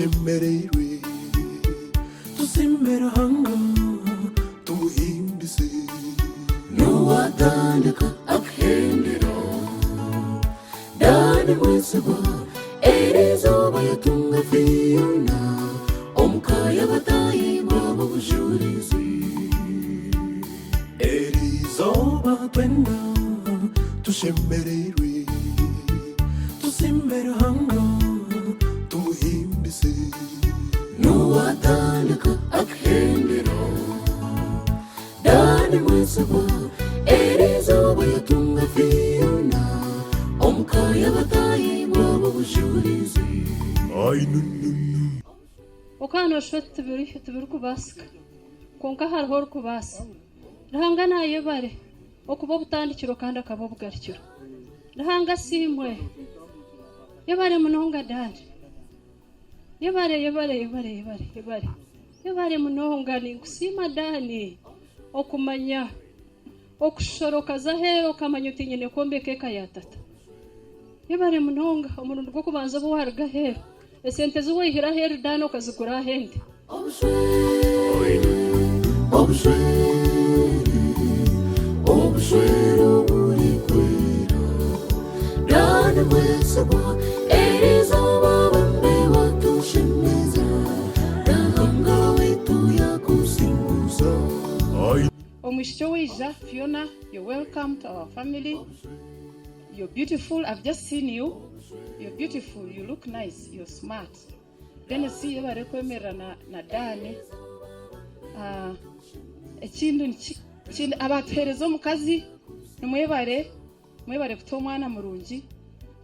tushemerewe tusimbera hanga tumuhimbise nuwatandika akhendera dani mwesibwa erizoba yatunga Fiona omukaya batayi babo bujurizi erizoba twenda tushemerewe tusimbera hanga tumuhimbise nuwatandika akhendera dani mwesibwa erizoba yatunga Fiona omukaya batayi babo bujurizi ay nununu okano shot tibiri kubaska konka harhor kubasa rahangana yebare okuba butandikiro kandi akaba bugarikiro rahanga simwe yebare munonga dani yebare munonga ni kusima dani okumanya okushoroka zahero kamanya utinyene kombeke kayatata yebare munonga omuntu gwo kubanza bo harga hero esente zo wihira hero dani okazigura hende obuswere oburikwera dani mwesibwa erizoba bambe watushemeza rahanga wetu yakusinguza. Omwisho wija Fiona, you're welcome to our family. You're beautiful. I've just seen you. You're beautiful. You look nice. You're smart. Then see you bare kwemera na dani ekindu kindi abaterezo mukazi nimwebare kuto mwana murungi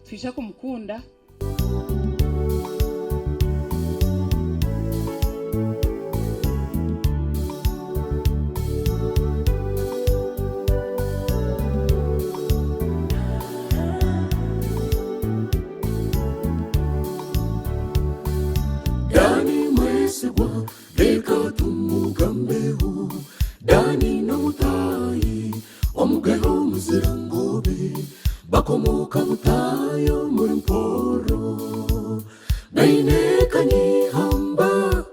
twisha kumukunda dani mwesibwa leka tumugambeho dani nomutayi omugeho muzirangobe bakomoka butayo muri mporo bainekanye hamba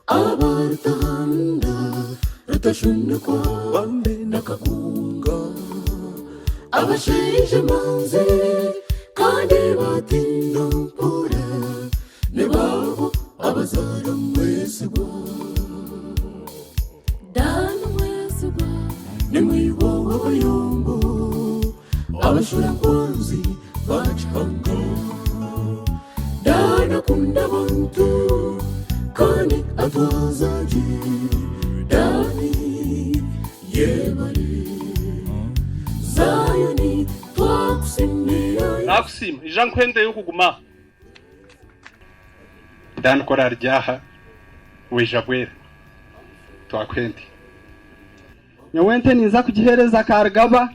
abarutahanda rutashunekwa bambe nakagunga abasheje manze kandi batinda mpora nebabo abazara mwesibwa dani mwesibwa nimwiwo w'abayombo abashura kwanzi bacanga dani akunda abantu kandi atwazaje dani yebare zayoni twakusimira nakusima ija nkwende yo kuguma dani kora ryaha wijabwera twakwende nyawente niza kugihereza kargaba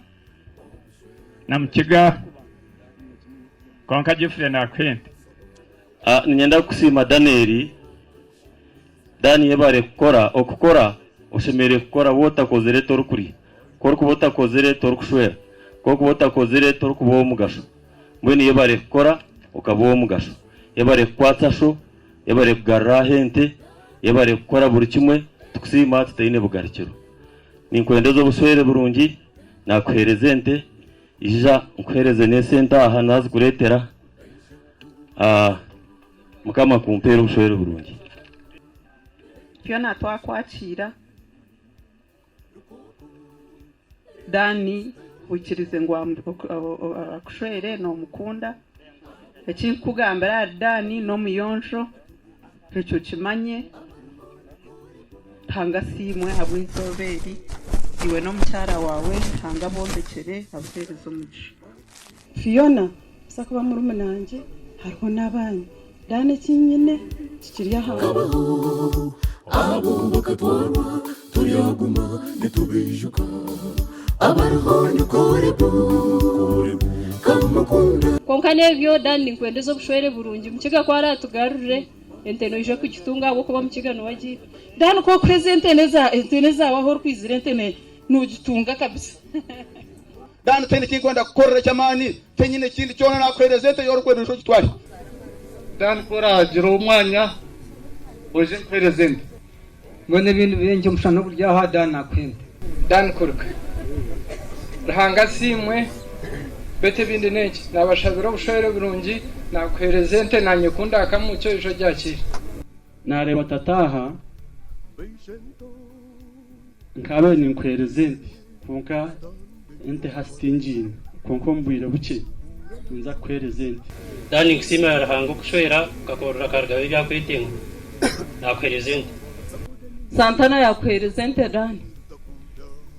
namukiga konka Jeffrey nakwende nyenda kusima Danieli dani yebare okukora oshemere kukora wota kozere torukuri korukubota kozere torukushwera kokubota kozere torukubo mugasho mbweni yebare kukora okabo mugasho yebare kwatsasho yebare kugarra hente yebare kukora buri kimwe tukusima tutayine bugarikiro ninkwendezo buswere burungi nakuhereze ente ija nkuhereze nesenta aha nazi kuretera mukama kumpera buswere burungi Fiona twakwakira dani wikirize ngo akushwere no mukunda ekikugambira dani no muyonjo ekyo kimanye tanga simwe abwizoberi iwe no mucyara wawe tanga bombekere abuhereza umugisha. Fiona sakuba muri munanje hariho nabanye dani kinyine kikiri yahawe abumbuka twarwa tuyaguma nitubijuka abarhoni korebu kamukunda konka nebyo dani nkwendezo bushwere burungi mukiga kwara tugarure enteno ije kugitunga abo kuba mukiga no wagiye dani ko present eneza waho kwizira entene nugitunga kabisa dani tene kinkwenda kukorera cyamani tenyine kindi cyona nakwerezete yoro kwenda cyo gitwari dani koragira umwanya uje present ngo n'ibintu birenze umushano burya ha dani nakwenda dani kuruka rahanga simwe bete bindi neki nabashabira ubushoyere burungi nakwerezente nanyekunda akamucyo ejo ryakira nareba tataha nkabe ninkwerezente konka ente hastingine konko mbwira buke nza kwerezente dani kusima rahanga kushoyera kakorora karga bya kwitinga nakwerezente Santana yakwerezente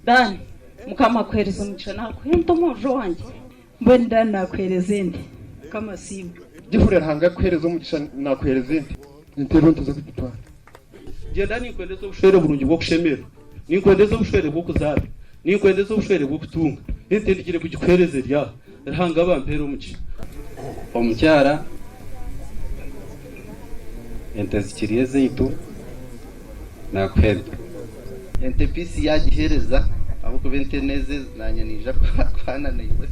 dani mukama kwereza umugisha nakwenda umujo wanjye mbona dani nakwerezente kama simu gifure rahanga kwereza umugisha nakwerezente intero ntuza kutwara genda nikwendeza ubushoyere burungi bwo kushemera nikwendeza ubushoyere bwo kuzaba nikwendeza ubushoyere bwo kutunga ntendigire kugikwereze rya rahanga bampera umugisha omukyara ente zikiriye zeitu nakwenda ente pisi yagihereza abo kubente neze nanyanija kwana nayiwe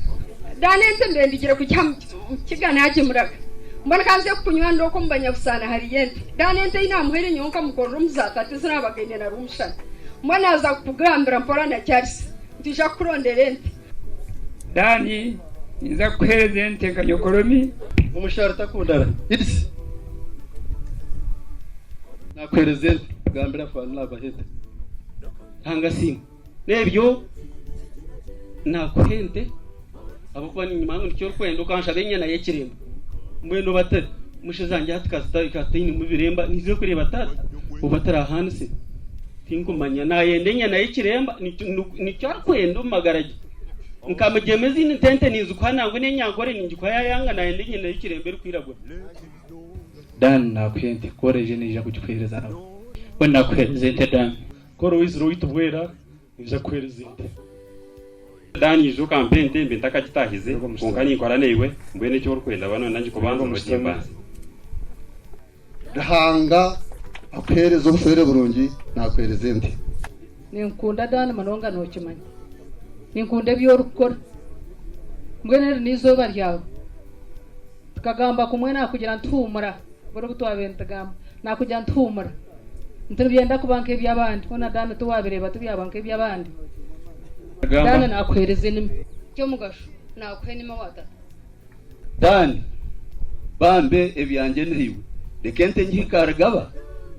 dane ente ndendigire kujya kigana hakimuraga mbona kanze kunywa ndoko mbanya busana hari yente dane ente ina muhere nyonka mukorro muzatatu zirabagene na rumshana mbona aza kugambira mpora na cyarisi ndija kurondera ente dani niza kuhereza ente kanyokoromi umushara takundara idisi nakwerezente gambira fana nabaheta hanga simu nebyo nakwende abakuba ni nyuma y'icyo kwenda ukansha benyana yekiremba mwendo batari mushizange hatikasta ikatini mu biremba nizo kureba tata ubatara hanse tinkumanya nayende nyana yekiremba ni cyo kwenda magaraje nkamujemezi ni tente nizu kwanango nenyangore ninjikwa yayanga nayende nyana yekiremba kwiragwa dan nakwende koreje nije kugikwereza nawe wenda kwerezente dan koro wiziro witubwera nje kwerezente dani izo kampente mbe takakitahize konkani kwara newe mbwene cyo rukwenda bano nanjye kubanza bakimbanza rahanga akwereza ubushoyere burungi nakwerezente ninkunda dani manonga nokimanya ninkunde byo rukora mbwene nizoba ryawe tukagamba kumwe nakugira ntumura boro butwabenta gamba nakugira ntumura ntibyenda kubanke byabandi kona dani tuwabireba tubyabanke byabandi dani nakwereze nime cyo mugasho nakwenima wata dani bambe ebyanjye ndiwe lekente ngikaragaba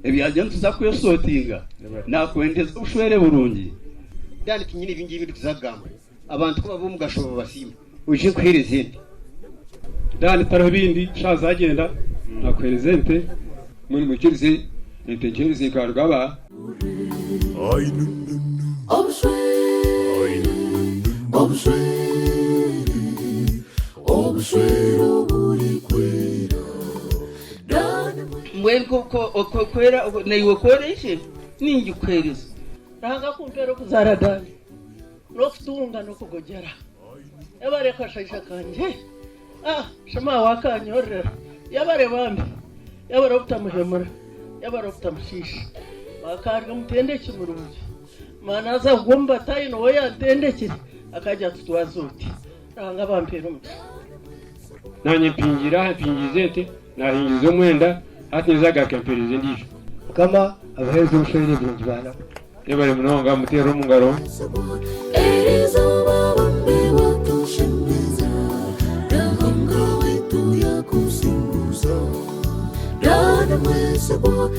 ebyanjye ntuza kuyosotinga nakwendeza ubushwere burungi dani kinyine ibingibi tuzagamba abantu kuba bo mugashobo basima uje kwerezente dani taro bindi shazagenda nakwerezente muri mukirize intengenzi karugaba mbwenko kwera naiwe koreshe ningi kwereza ranga kumpero kuzara dani no kutunga no kugogera yabare kashayisha kanje shama wakanyorera yabare bambi yabare utamuhemura yabare utamushisha makarga mutendeke murungi manaza gomba tayino oya tendeke akaja tutwazuti ranga bampero umuti nanye mpingizete nahingizo mwenda hatizaga kemperize ndijo kama abaheze ubushoyere burungi bana yabare munonga mutero mungaro Erizo babambe watushemeza rahanga wetu ya kusinguza dana mwese bo